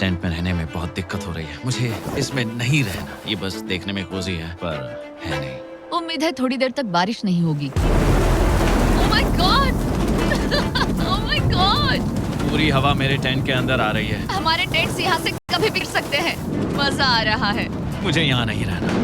Tent में रहने में बहुत दिक्कत हो रही है। मुझे इसमें नहीं रहना। ये बस देखने में कोजी है पर है नहीं। उम्मीद है थोड़ी देर तक बारिश नहीं होगी। Oh my God! Oh my God! पूरी हवा मेरे टेंट के अंदर आ रही है। हमारे टेंट्स यहाँ से कभी गिर सकते हैं। मजा आ रहा है। मुझे यहाँ नहीं रहना।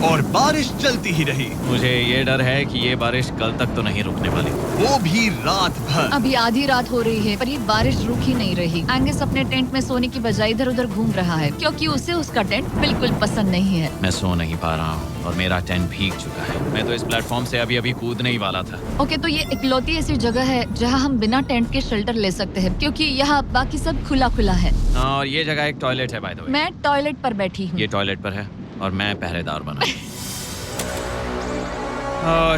और बारिश चलती ही रही, मुझे ये डर है कि ये बारिश कल तक तो नहीं रुकने वाली। वो भी रात भर। अभी आधी रात हो रही है पर ये बारिश रुक ही नहीं रही। एंगस अपने टेंट में सोने की बजाय इधर उधर घूम रहा है क्योंकि उसे उसका टेंट बिल्कुल पसंद नहीं है। मैं सो नहीं पा रहा हूँ और मेरा टेंट भीग चुका है। मैं तो इस प्लेटफॉर्म से अभी कूदने ही वाला था। ओके, तो ये इकलौती ऐसी जगह है जहाँ हम बिना टेंट के शेल्टर ले सकते हैं क्योंकि यहाँ बाकी सब खुला खुला है। और ये जगह एक टॉयलेट है बाय द वे। मैं टॉयलेट पर बैठी हूँ। ये टॉयलेट पर है और मैं पहरेदार बना।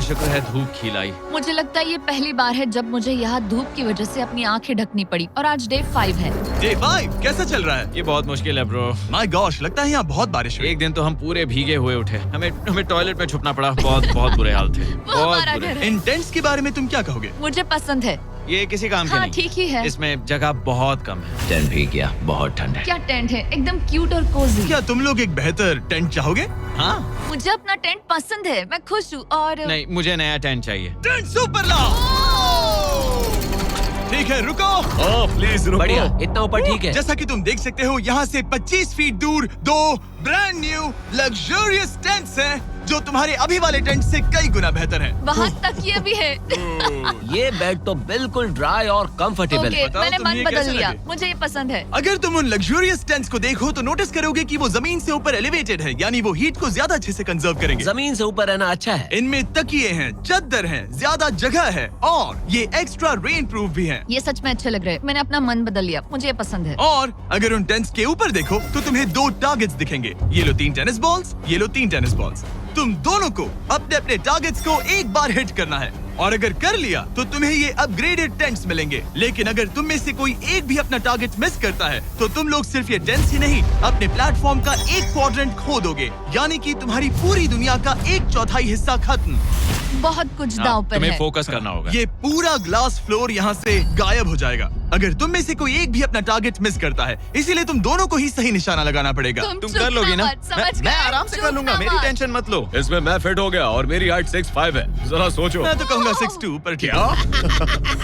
शुक्र है धूप खिलाई। मुझे लगता है ये पहली बार है जब मुझे यहाँ धूप की वजह से अपनी आंखें ढकनी पड़ी और आज डे 5 है। डे 5 कैसा चल रहा है? ये बहुत मुश्किल है ब्रो। माय गॉश, लगता है यहाँ बहुत बारिश हुई। एक दिन तो हम पूरे भीगे हुए उठे। हमें टॉयलेट में छुपना पड़ा। बहुत बुरे हाल थे। वो हमारा घर है। इन टेंट्स के बारे में तुम क्या कहोगे? मुझे पसंद है। ये किसी काम का हाँ, नहीं। ठीक ही है। इसमें जगह बहुत कम है। टेंट भीग गया, बहुत ठंड है। क्या टेंट है, एकदम क्यूट और कोजी। क्या तुम लोग एक बेहतर टेंट चाहोगे? हाँ मुझे अपना टेंट पसंद है, मैं खुश हूँ। और नहीं, मुझे नया टेंट चाहिए। टेंट सुपर लाओ। ठीक है, रुको। प्लीज रुको। बढ़िया, इतना ऊपर ठीक है। जैसा कि तुम देख सकते हो, यहाँ से 25 फीट दूर 2 ब्रांड न्यू लग्जरियस टेंट्स हैं जो तुम्हारे अभी वाले टेंट से कई गुना बेहतर हैं। वहाँ तकिए भी है। ये बेड तो बिल्कुल ड्राई और कंफर्टेबल ओके, है। बताओ मैंने तुम्हें मन ये बदल कैसे लिया। लगे? मुझे ये पसंद है। अगर तुम उन लग्जरियस टेंट्स को देखो तो नोटिस करोगे कि वो जमीन से ऊपर एलिवेटेड है, यानी वो हीट को ज्यादा अच्छे से कंजर्व करेंगे। जमीन से ऊपर रहना अच्छा है। इनमें तकिए हैं, चद्दर हैं, ज्यादा जगह है और ये एक्स्ट्रा रेन प्रूफ भी हैं। ये सच में अच्छे लग रहे हैं। मैंने अपना मन बदल लिया, मुझे ये पसंद है। और अगर उन टेंट्स के ऊपर देखो तो तुम्हें 2 टारगेट्स दिखेंगे। ये लो 3 टेनिस बॉल्स, ये लो 3 टेनिस बॉल्स। तुम दोनों को अपने अपने टारगेट्स को एक बार हिट करना है और अगर कर लिया तो तुम्हें ये अपग्रेडेड टेंट्स मिलेंगे। लेकिन अगर तुम में से कोई एक भी अपना टारगेट मिस करता है तो तुम लोग सिर्फ ये टेंट्स ही नहीं, अपने प्लेटफॉर्म का एक क्वाड्रेंट खो दोगे, यानी कि तुम्हारी पूरी दुनिया का 1/4 हिस्सा खत्म। बहुत कुछ दांव पर तुम्हें है। फोकस करना होगा। ये पूरा ग्लास फ्लोर यहाँ से गायब हो जाएगा अगर तुम में से कोई एक भी अपना टारगेट मिस करता है। इसीलिए तुम दोनों को ही सही निशाना लगाना पड़ेगा। तुम चुप कर लोगी ना? मत, समझ मैं गए? आराम से चुप कर लूंगा, ना मेरी मत। टेंशन मत लो। इसमें मैं फिट हो गया और मेरी हाइट 6'5" है। जरा सोचो। मैं तो कहूँगा 6'2", पर क्या?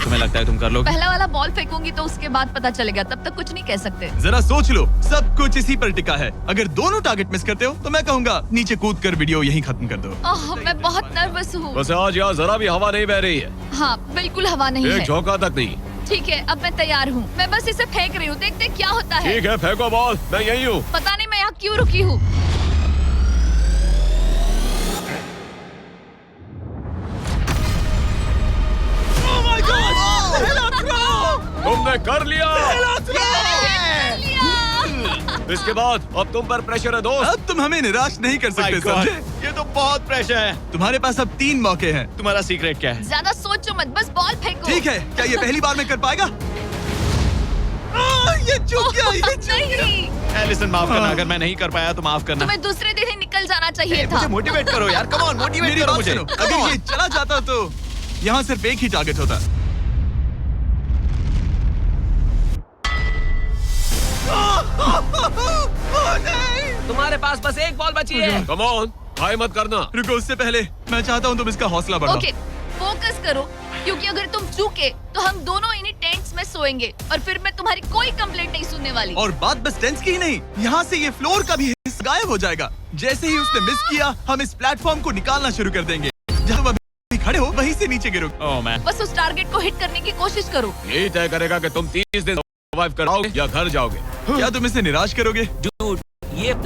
तुम्हें लगता है तुम कर लोगे? पहला वाला बॉल फेंकूंगी तो उसके बाद पता चलेगा, तब तक कुछ नहीं कह सकते। जरा सोच लो, सब कुछ इसी पर टिका है। अगर दोनों टारगेट मिस करते हो तो मैं कहूँगा नीचे कूद कर वीडियो यहीं खत्म कर दो। ओह, मैं बहुत नर्वस हूँ। बस आज यहाँ जरा भी हवा नहीं बह रही है, हाँ, बिल्कुल हवा नहीं एक है। झोंका तक नहीं। ठीक है, अब मैं तैयार हूँ। मैं बस इसे फेंक रही हूँ, देखते क्या होता है। ठीक है, फेंको बॉल, मैं यही हूँ। पता नहीं मैं यहाँ क्यों रुकी हूँ। तुमने कर लिया। लिया। इसके बाद अब तुम पर प्रेशर है दोस्त। अब तुम हमें निराश नहीं कर सकते, My God, समझे? ये तो बहुत प्रेशर है। तुम्हारे पास अब 3 मौके हैं। तुम्हारा सीक्रेट क्या है? ज्यादा सोचो मत, बस बॉल फेंको। ठीक है, क्या ये पहली बार में कर पाएगा? ये चूक गया, ये ओह, चूक गया। नहीं, एलिसन माफ करना, अगर मैं नहीं कर पाया तो माफ करना। तुम्हें दूसरे दिन ही निकल जाना चाहिए था। मुझे मोटिवेट करो यार, कम ऑन, मोटिवेट मेरी करो बात मुझे। सुनो, अगर ये चला जाता तो यहाँ सिर्फ एक ही टारगेट होता। तुम्हारे पास बस एक बॉल बची है। कम ऑन, हाय मत करना। रुको, उससे पहले मैं चाहता हूँ तुम इसका हौसला बढ़ाओ। ओके, फोकस करो क्योंकि अगर तुम चूके तो हम दोनों इन्हीं टेंट्स में सोएंगे और फिर मैं तुम्हारी कोई कंप्लेंट नहीं सुनने वाली। और बात बस टेंट्स की ही नहीं, यहाँ से ये फ्लोर का भी हिस्सा गायब हो जाएगा। जैसे ही उसने मिस किया, हम इस प्लेटफॉर्म को निकालना शुरू कर देंगे। जहाँ तुम अभी खड़े हो वहीं से नीचे गिरो। ओह मैन, बस उस टारगेट को हिट करने की कोशिश करो। यही तय करेगा कि तुम 30 दिन सर्वाइव कर पाओगे या घर जाओगे। क्या तुम इसे निराश करोगे?